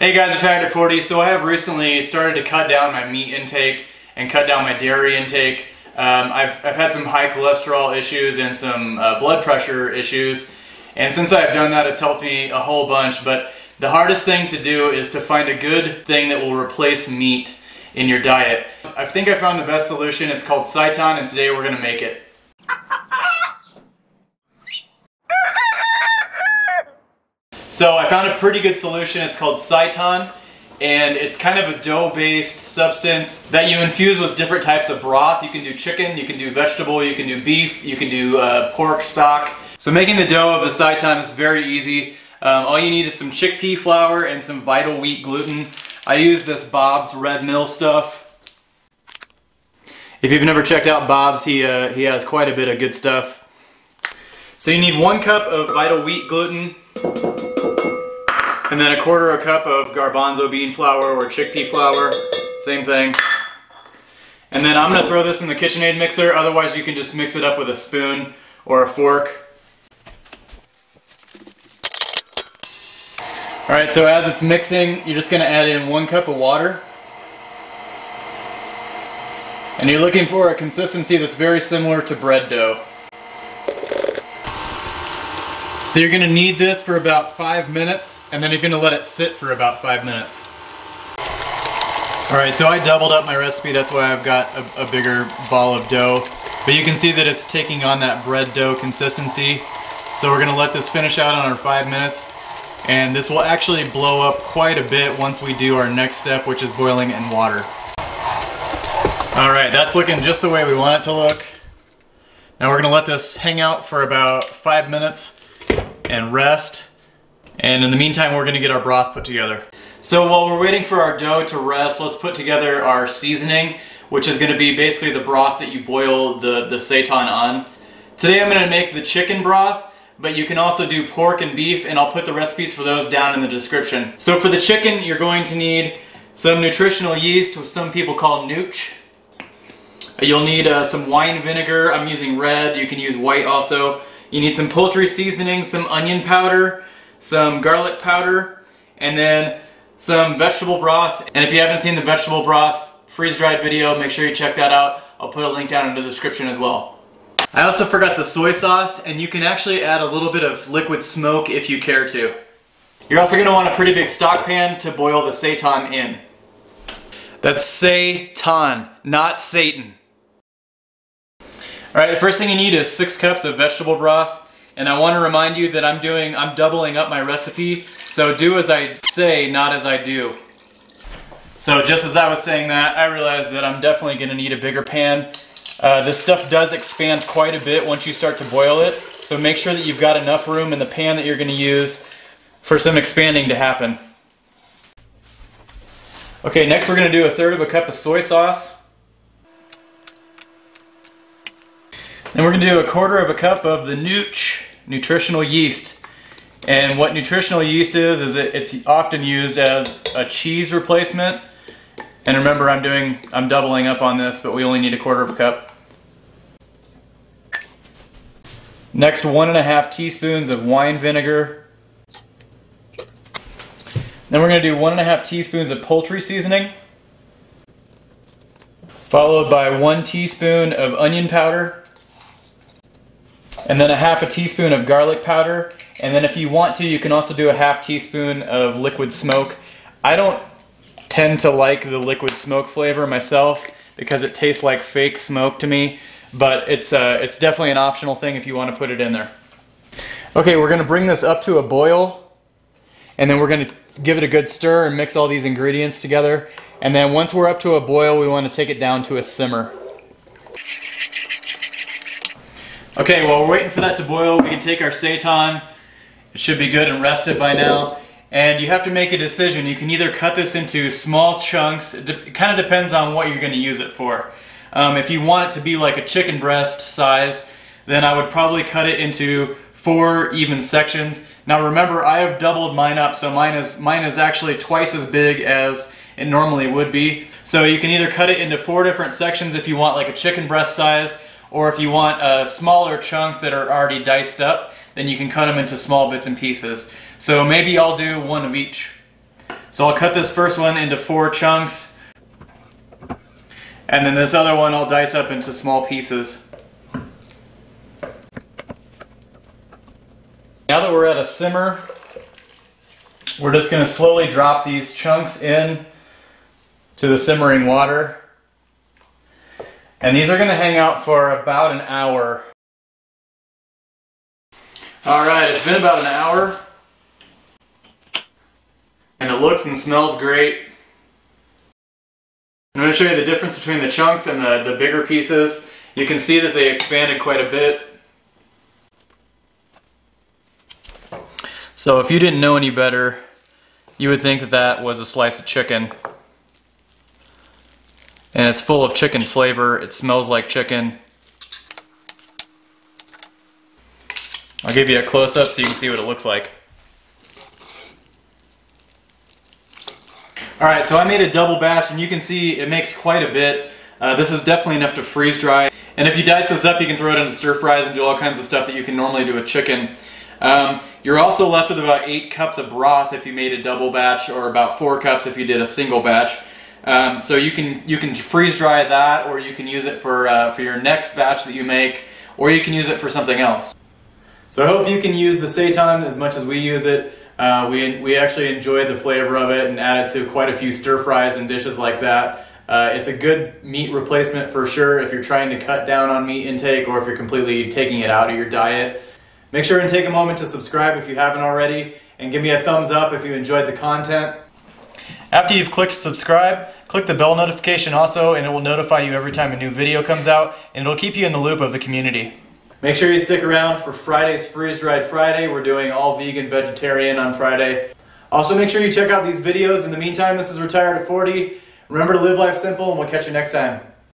Hey guys, Untitled at 40. So I have recently started to cut down my meat intake and cut down my dairy intake. I've had some high cholesterol issues and some blood pressure issues, and since I've done that, it's helped me a whole bunch. But the hardest thing to do is to find a good thing that will replace meat in your diet. I think I found the best solution. It's called Seitan, and today we're going to make it. So I found a pretty good solution. It's called Seitan, and it's kind of a dough-based substance that you infuse with different types of broth. You can do chicken, you can do vegetable, you can do beef, you can do pork stock. So making the dough of the Seitan is very easy. All you need is some chickpea flour and some Vital Wheat Gluten. I use this Bob's Red Mill stuff. If you've never checked out Bob's, he has quite a bit of good stuff. So you need 1 cup of Vital Wheat Gluten, and then 1/4 cup of garbanzo bean flour or chickpea flour, same thing. And then I'm going to throw this in the KitchenAid mixer, otherwise you can just mix it up with a spoon or a fork. Alright, so as it's mixing, you're just going to add in 1 cup of water. And you're looking for a consistency that's very similar to bread dough. So you're going to knead this for about 5 minutes, and then you're going to let it sit for about 5 minutes. Alright, so I doubled up my recipe, that's why I've got a bigger ball of dough. But you can see that it's taking on that bread dough consistency. So we're going to let this finish out on our 5 minutes. And this will actually blow up quite a bit once we do our next step, which is boiling it in water. Alright, that's looking just the way we want it to look. Now we're going to let this hang out for about 5 minutes and rest, and in the meantime we're going to get our broth put together. So while we're waiting for our dough to rest, let's put together our seasoning, which is going to be basically the broth that you boil the Seitan on. Today I'm going to make the chicken broth, but you can also do pork and beef, and I'll put the recipes for those down in the description. So for the chicken, you're going to need some nutritional yeast, which some people call nooch. You'll need some wine vinegar. I'm using red, you can use white also. You need some poultry seasoning, some onion powder, some garlic powder, and then some vegetable broth. And if you haven't seen the vegetable broth freeze-dried video, make sure you check that out. I'll put a link down in the description as well. I also forgot the soy sauce, and you can actually add a little bit of liquid smoke if you care to. You're also going to want a pretty big stock pan to boil the Seitan in. That's Seitan, not Satan. Alright, the first thing you need is 6 cups of vegetable broth, and I want to remind you that I'm doubling up my recipe, so do as I say, not as I do. So just as I was saying that, I realized that I'm definitely going to need a bigger pan. This stuff does expand quite a bit once you start to boil it, so make sure that you've got enough room in the pan that you're going to use for some expanding to happen. Okay, next we're going to do 1/3 cup of soy sauce. Then we're going to do 1/4 cup of the nooch, nutritional yeast. And what nutritional yeast is it's often used as a cheese replacement. And remember, I'm doubling up on this, but we only need 1/4 cup. Next, 1½ teaspoons of wine vinegar. Then we're going to do 1½ teaspoons of poultry seasoning, followed by 1 teaspoon of onion powder, and then 1/2 teaspoon of garlic powder. And then if you want to, you can also do 1/2 teaspoon of liquid smoke. I don't tend to like the liquid smoke flavor myself because it tastes like fake smoke to me, but it's definitely an optional thing if you want to put it in there. Okay, we're going to bring this up to a boil, and then we're going to give it a good stir and mix all these ingredients together. And then once we're up to a boil, we want to take it down to a simmer. Okay, while we're waiting for that to boil, we can take our Seitan. It should be good and rested by now. And you have to make a decision. You can either cut this into small chunks. It kind of depends on what you're going to use it for. If you want it to be like a chicken breast size, then I would probably cut it into 4 even sections. Now remember, I have doubled mine up, so mine is actually twice as big as it normally would be. So you can either cut it into 4 different sections if you want like a chicken breast size, or if you want smaller chunks that are already diced up, then you can cut them into small bits and pieces. So maybe I'll do 1 of each. So I'll cut this first one into 4 chunks, and then this other one I'll dice up into small pieces. Now that we're at a simmer, we're just going to slowly drop these chunks in to the simmering water. And these are going to hang out for about an hour. Alright, it's been about an hour. And it looks and smells great. I'm going to show you the difference between the chunks and the bigger pieces. You can see that they expanded quite a bit. So if you didn't know any better, you would think that that was a slice of chicken. And it's full of chicken flavor. It smells like chicken. I'll give you a close-up so you can see what it looks like. Alright, so I made a double batch, and you can see it makes quite a bit. This is definitely enough to freeze dry. And if you dice this up, you can throw it into stir fries and do all kinds of stuff that you can normally do with chicken. You're also left with about 8 cups of broth if you made a double batch, or about 4 cups if you did a single batch. So you can freeze dry that, or you can use it for your next batch that you make, or you can use it for something else. So I hope you can use the Seitan as much as we use it. We actually enjoy the flavor of it and add it to quite a few stir fries and dishes like that. It's a good meat replacement for sure if you're trying to cut down on meat intake, or if you're completely taking it out of your diet. Make sure and take a moment to subscribe if you haven't already, and give me a thumbs up if you enjoyed the content. After you've clicked subscribe, click the bell notification also, and it will notify you every time a new video comes out, and it'll keep you in the loop of the community. Make sure you stick around for Friday's Freeze Dried Friday. We're doing all vegan, vegetarian on Friday. Also, make sure you check out these videos. In the meantime, this is Retired at 40. Remember to live life simple, and we'll catch you next time.